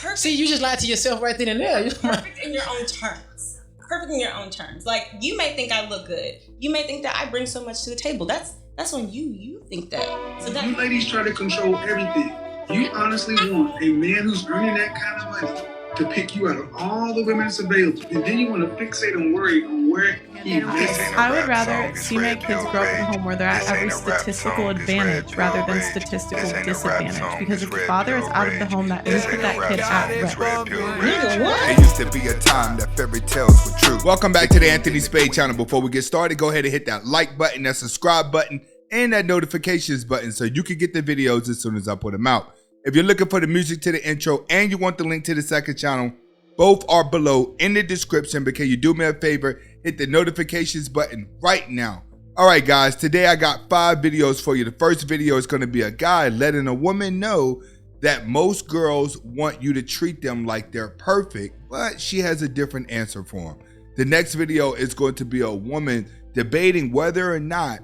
perfect. See, you just lied to yourself right then and there. Perfect in your own terms. Perfect in your own terms. Like, you may think I look good. You may think that I bring so much to the table. That's when you think that. So that you ladies try to control everything. You honestly want a man who's earning that kind of money to pick you out of all the women that's available, and then you want to fixate and worry on where he is. I would rather see my kids grow up in a home where they're at every statistical advantage rather than statistical disadvantage. Because if the father is out of the home, that is put that kid at risk. It used to be a time that fairy tales were true. Welcome back to the Anthony Spade channel. Before we get started, go ahead and hit that like button, that subscribe button, and that notifications button so you can get the videos as soon as I put them out. If you're looking for the music to the intro and you want the link to the second channel, both are below in the description. But can you do me a favor? Hit the notifications button right now. All right, guys, today I got 5 videos for you. The first video is going to be a guy letting a woman know that most girls want you to treat them like they're perfect, but she has a different answer for him. The next video is going to be a woman debating whether or not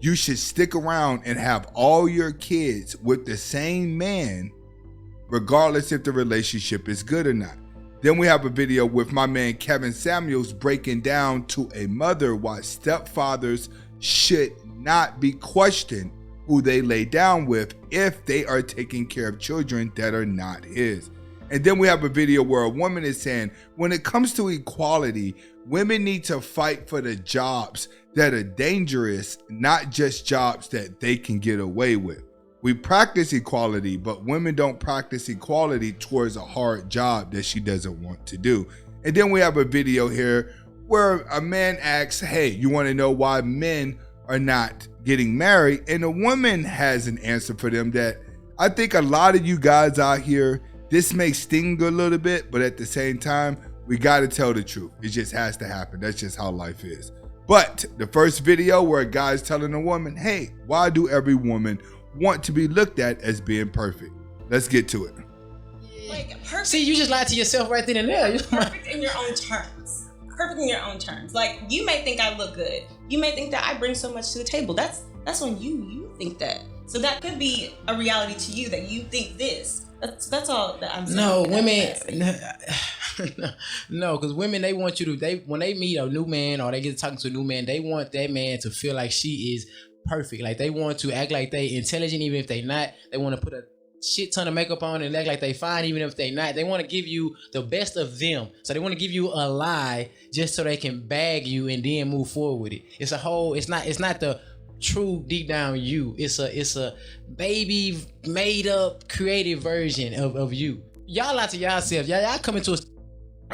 you should stick around and have all your kids with the same man, regardless if the relationship is good or not. Then we have a video with my man Kevin Samuels breaking down to a mother why stepfathers should not be questioned who they lay down with if they are taking care of children that are not his. And then we have a video where a woman is saying, when it comes to equality, women need to fight for the jobs that are dangerous, not just jobs that they can get away with. We practice equality, but women don't practice equality towards a hard job that she doesn't want to do. And then we have a video here where a man asks, hey, you want to know why men are not getting married? And a woman has an answer for them that I think a lot of you guys out here, this may sting a little bit, but at the same time, we got to tell the truth. It just has to happen. That's just how life is. But the first video where a guy's telling a woman, hey, why do every woman want to be looked at as being perfect? Let's get to it. like perfect. See, you just lied to yourself right then and there. Perfect in your own terms. Perfect in your own terms. Like, you may think I look good. You may think that I bring so much to the table. That's when you think that. So that could be a reality to you that you think this. That's all that I'm saying. No, women. No, because women, they want you to. When they meet a new man or they get talking to a new man, they want that man to feel like she is perfect. Like, they want to act like they intelligent even if they not. They want to put a shit ton of makeup on and act like they fine even if they not. They want to give you the best of them. So they want to give you a lie just so they can bag you and then move forward with it. It's a whole. It's not the true deep down you. It's a baby made up creative version of you. Y'all lie to yourself. Y'all come into a.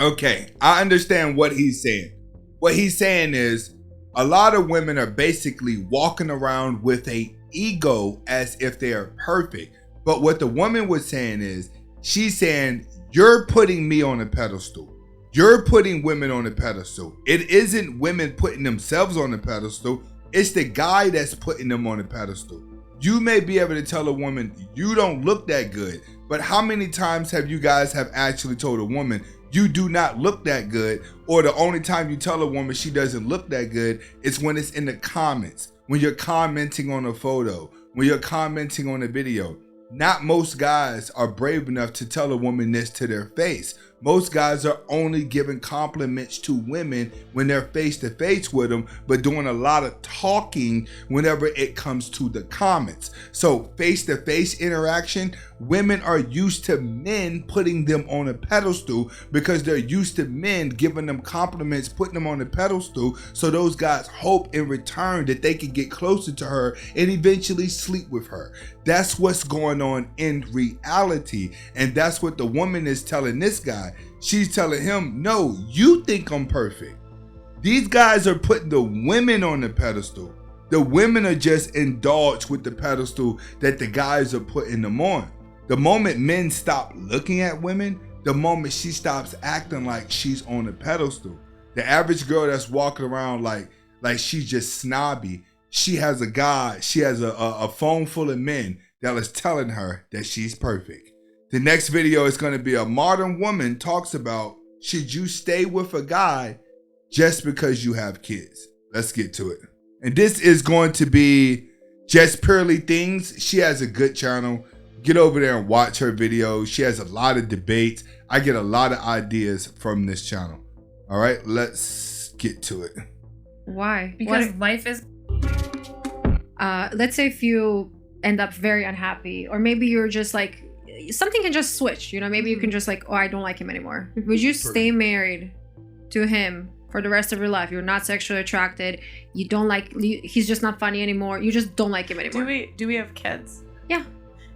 Okay, I understand what he's saying. What he's saying is a lot of women are basically walking around with a ego as if they are perfect. But what the woman was saying is, she's saying, you're putting me on a pedestal. You're putting women on a pedestal. It isn't women putting themselves on a pedestal. It's the guy that's putting them on a pedestal. You may be able to tell a woman, you don't look that good. But how many times have you guys have actually told a woman, you do not look that good? Or the only time you tell a woman she doesn't look that good is when it's in the comments, when you're commenting on a photo, when you're commenting on a video. Not most guys are brave enough to tell a woman this to their face. Most guys are only giving compliments to women when they're face to face with them, but doing a lot of talking whenever it comes to the comments. So face to face interaction, women are used to men putting them on a pedestal because they're used to men giving them compliments, putting them on a pedestal. So those guys hope in return that they can get closer to her and eventually sleep with her. That's what's going on in reality. And that's what the woman is telling this guy. She's telling him, no, you think I'm perfect. These guys are putting the women on the pedestal. The women are just indulged with the pedestal that the guys are putting them on. The moment men stop looking at women, the moment she stops acting like she's on a pedestal. The average girl that's walking around like she's just snobby, she has a phone full of men that is telling her that she's perfect. The next video is going to be a modern woman talks about, should you stay with a guy just because you have kids? Let's get to it. And this is going to be Just Purely Things. She has a good channel. get over there and watch her videos. She has a lot of debates. I get a lot of ideas from this channel. All right, let's get to it. Why? Because life is... let's say if you end up very unhappy, or maybe you're just like, something can just switch, you know, maybe you can just like, oh, I don't like him anymore. Would you stay married to him for the rest of your life? You're not sexually attracted, you don't like, he's just not funny anymore, you just don't like him anymore. Do we have kids? Yeah.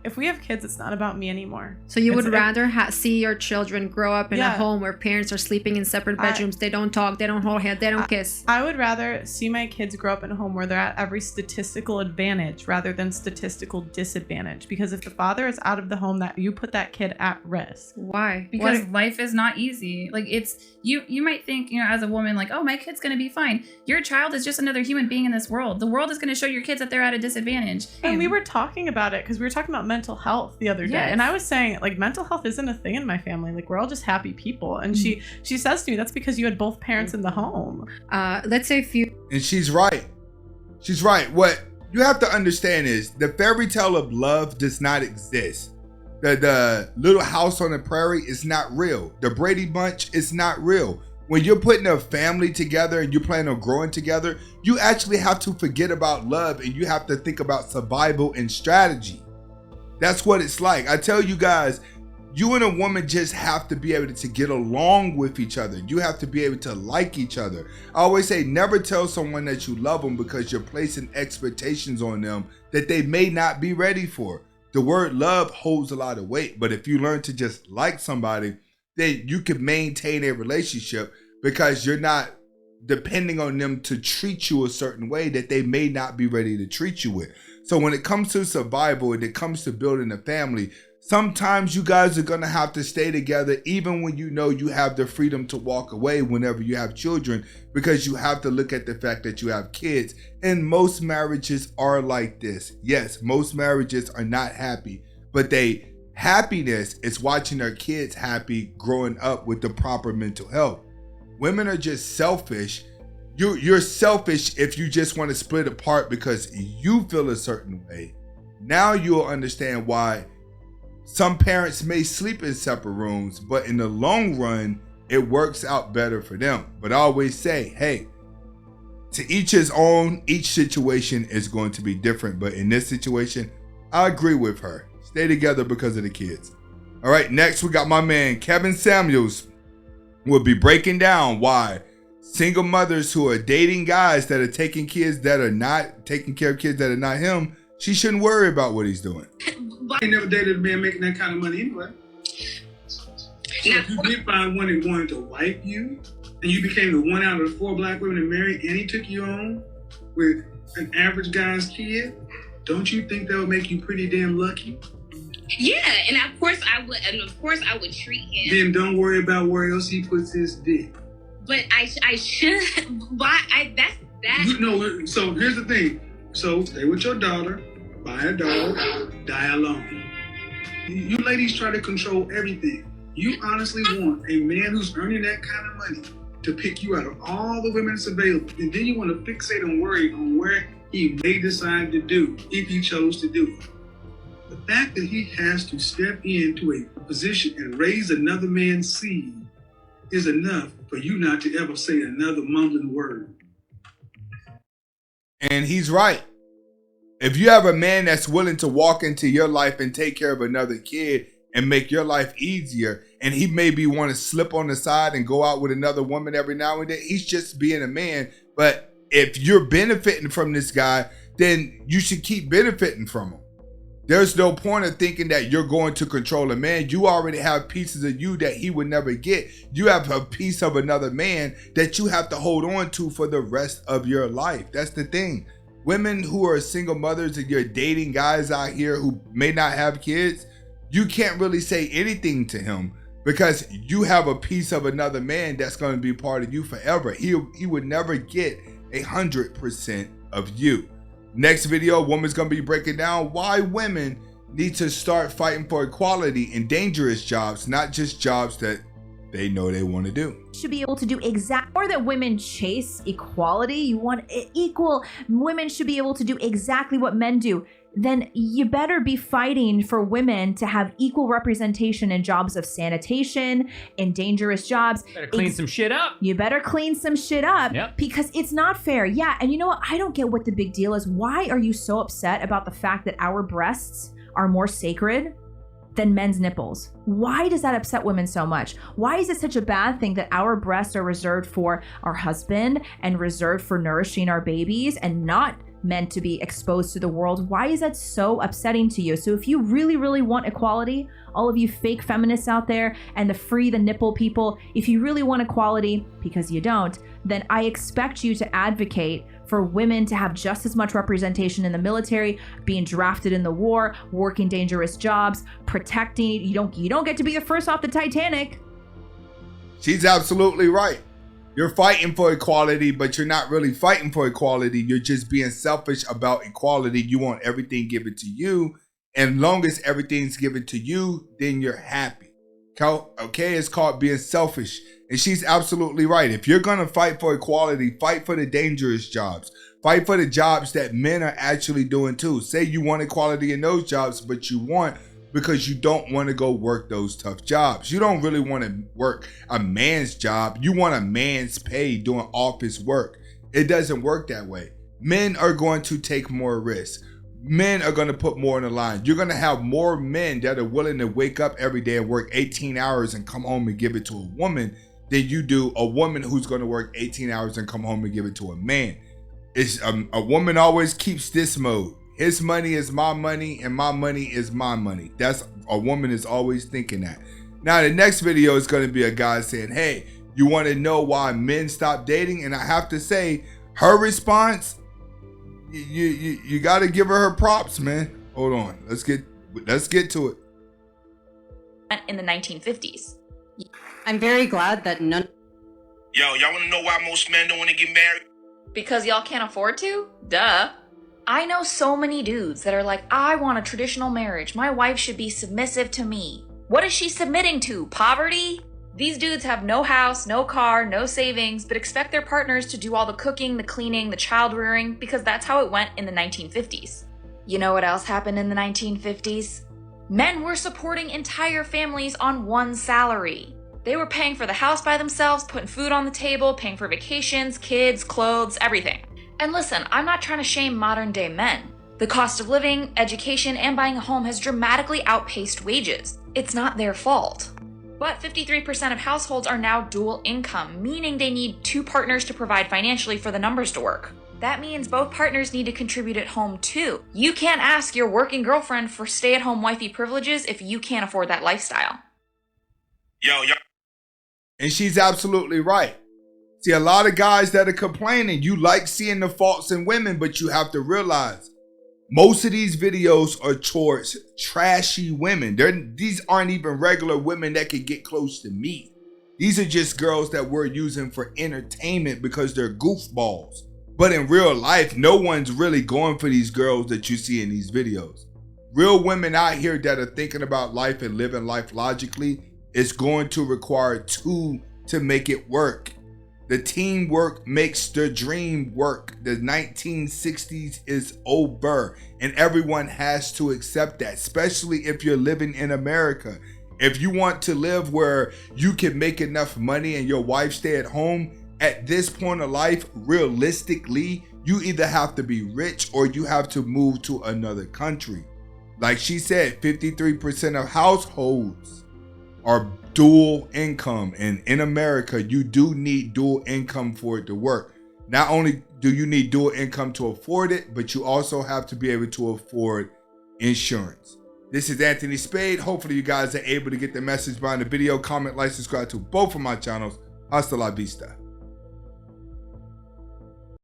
If we have kids, it's not about me anymore. So you would rather see your children grow up in a home where parents are sleeping in separate bedrooms, they don't talk, they don't hold hands, they don't kiss. I would rather see my kids grow up in a home where they're at every statistical advantage rather than statistical disadvantage. Because if the father is out of the home, that you put that kid at risk. Why? Because life is not easy. Like, it's, you might think, you know, as a woman, like, oh, my kid's gonna be fine. Your child is just another human being in this world. The world is gonna show your kids that they're at a disadvantage. And we were talking about it because we were talking about mental health the other day. Yes. And I was saying, like, mental health isn't a thing in my family. Like, we're all just happy people. And she says to me, that's because you had both parents in the home. Let's say if you... And she's right. She's right. What you have to understand is the fairy tale of love does not exist. The Little House on the Prairie is not real. The Brady Bunch is not real. When you're putting a family together and you're planning on growing together, you actually have to forget about love and you have to think about survival and strategy. That's what it's like. I tell you guys, you and a woman just have to be able to get along with each other. You have to be able to like each other. I always say, never tell someone that you love them because you're placing expectations on them that they may not be ready for. The word love holds a lot of weight, but if you learn to just like somebody, then you can maintain a relationship because you're not depending on them to treat you a certain way that they may not be ready to treat you with. So when it comes to survival and it comes to building a family, sometimes you guys are going to have to stay together even when you know you have the freedom to walk away whenever you have children, because you have to look at the fact that you have kids. And most marriages are like this. Yes, most marriages are not happy, but happiness is watching their kids happy growing up with the proper mental health. Women are just selfish. You're selfish if you just want to split apart because you feel a certain way. Now you'll understand why some parents may sleep in separate rooms, but in the long run, it works out better for them. But I always say, hey, to each his own, each situation is going to be different. But in this situation, I agree with her. Stay together because of the kids. All right, next we got my man, Kevin Samuels, will be breaking down why single mothers who are dating guys that are taking kids that are not taking care of kids that are not him, she shouldn't worry about what he's doing. I never dated a man making that kind of money anyway. So if you did find one that wanted to wife you, and you became the one out of the 4 black women that married, and he took you on with an average guy's kid, don't you think that would make you pretty damn lucky? Yeah, and of course I would treat him. Then don't worry about where else he puts his dick. But I should. Why? That's that. You know. So here's the thing. So stay with your daughter, buy a dog, die alone. You ladies try to control everything. You honestly want a man who's earning that kind of money to pick you out of all the women that's available, and then you want to fixate and worry on where he may decide to do if he chose to do it. The fact that he has to step into a position and raise another man's seed is enough for you not to ever say another mumbling word. And he's right. If you have a man that's willing to walk into your life and take care of another kid and make your life easier, and he maybe want to slip on the side and go out with another woman every now and then, he's just being a man. But if you're benefiting from this guy, then you should keep benefiting from him. There's no point of thinking that you're going to control a man. You already have pieces of you that he would never get. You have a piece of another man that you have to hold on to for the rest of your life. That's the thing. Women who are single mothers and you're dating guys out here who may not have kids, you can't really say anything to him because you have a piece of another man that's going to be part of you forever. He would never get 100% of you. Next video, woman's gonna be breaking down why women need to start fighting for equality in dangerous jobs, not just jobs that they know they want to do. Should be able to do or that women chase equality. You want equal. Women should be able to do exactly what men do. then you better be fighting for women to have equal representation in jobs of sanitation, in dangerous jobs. Better clean some shit up. You better clean some shit up Yep. because it's not fair. Yeah, and you know what? I don't get what the big deal is. Why are you so upset about the fact that our breasts are more sacred than men's nipples? Why does that upset women so much? Why is it such a bad thing that our breasts are reserved for our husband and reserved for nourishing our babies and not meant to be exposed to the world? Why is that so upsetting to you? So if you really, really want equality, all of you fake feminists out there and the free the nipple people, if you really want equality, because you don't, then I expect you to advocate for women to have just as much representation in the military, being drafted in the war, working dangerous jobs, protecting. You don't get to be the first off the Titanic. She's absolutely right. You're fighting for equality, but you're not really fighting for equality. You're just being selfish about equality. You want everything given to you. And long as everything's given to you, then you're happy. Okay, it's called being selfish. And she's absolutely right. If you're going to fight for equality, fight for the dangerous jobs. Fight for the jobs that men are actually doing too. Say you want equality in those jobs, but you want because you don't want to go work those tough jobs. You don't really want to work a man's job. You want a man's pay doing office work. It doesn't work that way. Men are going to take more risks. Men are going to put more on the line. You're going to have more men that are willing to wake up every day and work 18 hours and come home and give it to a woman than you do a woman who's going to work 18 hours and come home and give it to a man. It's a woman always keeps this mode. His money is my money and my money is my money. That's a woman is always thinking that. Now the next video is going to be a guy saying, hey, you want to know why men stop dating? And I have to say her response, you got to give her props, man. Hold on. Let's get to it. In the 1950s. I'm very glad that none. Yo, y'all want to know why most men don't want to get married? Because y'all can't afford to? Duh. I know so many dudes that are like, I want a traditional marriage. My wife should be submissive to me. What is she submitting to? Poverty? These dudes have no house, no car, no savings, but expect their partners to do all the cooking, the cleaning, the child rearing, because that's how it went in the 1950s. You know what else happened in the 1950s? Men were supporting entire families on one salary. They were paying for the house by themselves, putting food on the table, paying for vacations, kids, clothes, everything. And listen, I'm not trying to shame modern day men. The cost of living, education, and buying a home has dramatically outpaced wages. It's not their fault. But 53% of households are now dual income, meaning they need two partners to provide financially for the numbers to work. That means both partners need to contribute at home too. You can't ask your working girlfriend for stay-at-home wifey privileges if you can't afford that lifestyle. Yo. And she's absolutely right. See, a lot of guys that are complaining, you like seeing the faults in women, but you have to realize most of these videos are towards trashy women. These aren't even regular women that can get close to me. These are just girls that we're using for entertainment because they're goofballs. But in real life, no one's really going for these girls that you see in these videos. Real women out here that are thinking about life and living life logically, it's going to require two to make it work. The teamwork makes the dream work. The 1960s is over, and everyone has to accept that, especially if you're living in America. If you want to live where you can make enough money and your wife stay at home, at this point of life, realistically, you either have to be rich or you have to move to another country. Like she said, 53% of households are dual income, and in America you do need dual income for it to work. Not only do you need dual income to afford it, but you also have to be able to afford insurance. This is Anthony Spade. Hopefully you guys are able to get the message behind the video. Comment, like, subscribe to both of my channels. Hasta la vista.